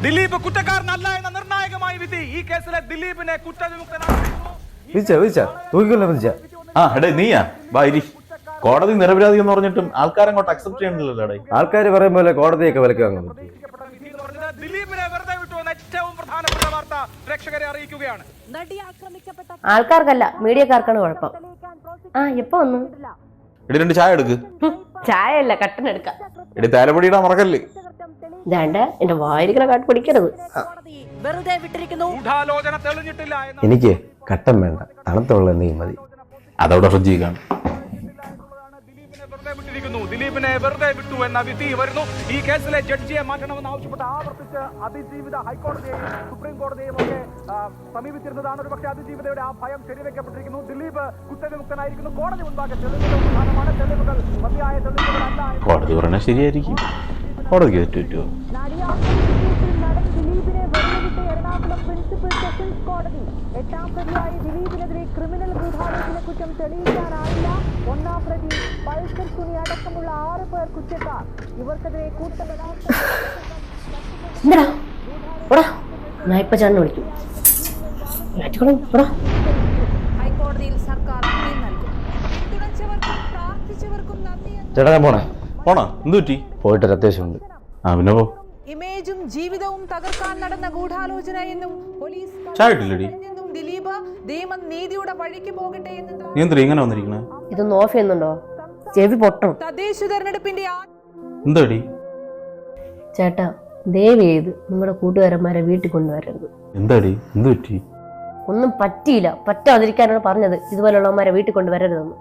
ദിലീപ് കുറ്റക്കാരനല്ല എന്ന നിർണായകമായ വിധി ഈ കേസിലെ ദിലീപിനെ നീയാ കോടതി നിരപരാധി എന്ന് പറഞ്ഞിട്ടും ആൾക്കാരങ്ങോട്ട് അക്സെപ്റ്റ് ചെയ്യണില്ലല്ലോ. ആൾക്കാർ പറയും പോലെ കോടതിയൊക്കെ വിലക്ക് വാങ്ങുന്നു. ദിലീപിനെ വെറുതെ വിട്ടു എന്ന ഏറ്റവും പ്രധാനപ്പെട്ട വാർത്ത പ്രേക്ഷകരെ അറിയിക്കുകയാണ്. ആൾക്കാർക്കല്ല, മീഡിയക്കാർക്കാണ് കുഴപ്പം. എപ്പോ വന്നു? രണ്ട് ചായ എടുക്ക്. ചായ അല്ല, കട്ടൻ എടുക്കാം. തലപ്പൊടിയിടാൻ മറക്കല്ലേ. എന്റെ വായിരിക്കണ കാട്ട് പിടിക്കരുത്. എനിക്ക് കട്ടൻ വേണ്ട, തണുത്തുള്ള എന്തെങ്കിലും മതി. അതവിടെ ഫ്രിഡ്ജിൽ കാണും. ദിലീപിനെ വെറുതെ വിട്ടു എന്ന വിധി വരുന്നു. ഈ കേസിലെ ജഡ്ജിയെ മാറ്റണമെന്ന് ആവശ്യപ്പെട്ട് ആവർത്തിച്ച് അതിജീവിത ഹൈക്കോടതിയെയും സുപ്രീം കോടതിയെയും ഒക്കെ സമീപിച്ചിരുന്നതാണ്. ഒരു പക്ഷേ അതിജീവിതയുടെ ആ ഭയം ശരിവെക്കപ്പെട്ടിരിക്കുന്നു. ദിലീപ് കുറ്റവിമുക്തനായിരിക്കുന്നു. കോടതി മുൻപാകെ തെളിവുകൾ പ്രധാനമാണ്. തെളിവുകൾ മതിയായ തെളിവുകളല്ല. കോടതി പറഞ്ഞാൽ ശരിയായിരിക്കും. കോടതിക്ക് തെറ്റുപറ്റുമോ? ദിലീപിനെ വെറുതെ വിട്ട് എറണാകുളം പ്രിൻസിപ്പൽ സെഷൻസ് കോടതി 8ാം പ്രതിയായ ദിലീപിനെതിരെ ക്രിമിനൽ ഗൂഢാലോചന കുറ്റം തെളിയിക്കാനായില്ല. 1ാം പ്രതി പൾസർ സുനി അടക്കമുള്ള 6 പേർ കുറ്റക്കാർ. ഇവർക്കെതിരെ ഹൈക്കോടതിയിൽ സർക്കാർ അപ്പീൽ നൽകും. പിന്തുണച്ചവർക്കും പ്രാർത്ഥിച്ചവർക്കും നന്ദി. ചേട്ടാ ഞാൻ പോണോ? എന്ത് പറ്റി? പോയിട്ടൊരു അത്യാവശ്യമുണ്ട്. പിന്നെ പോ. ഇമേജും ജീവിതവും തകർക്കാൻ നടന്ന ഗൂഢാലോചന എന്നും പോലീസ് ദിലീപ് ദീമൻ നീതിയുടെ വഴിക്ക് പോകട്ടെ എന്ന് ഇങ്ങനെ വന്നിരിക്കണേ. ഇതൊന്ന് ഓഫ് ചെയ്യുന്നുണ്ടോ? ചെവി പൊട്ടണം. തദ്ദേശ തെരഞ്ഞെടുപ്പിന്റെ എന്താടി ചേട്ടാ, ദയവ് ചെയ്ത് നിങ്ങളുടെ കൂട്ടുകാരന്മാരെ വീട്ടിൽ കൊണ്ടുവരരുത്. എന്താടി എന്ത് പറ്റി? ഒന്നും പറ്റിയില്ല, പറ്റാതിരിക്കാനാണ് പറഞ്ഞത്. ഇതുപോലുള്ളവന്മാരെ വീട്ടിൽ കൊണ്ടുവരരുതെന്ന്.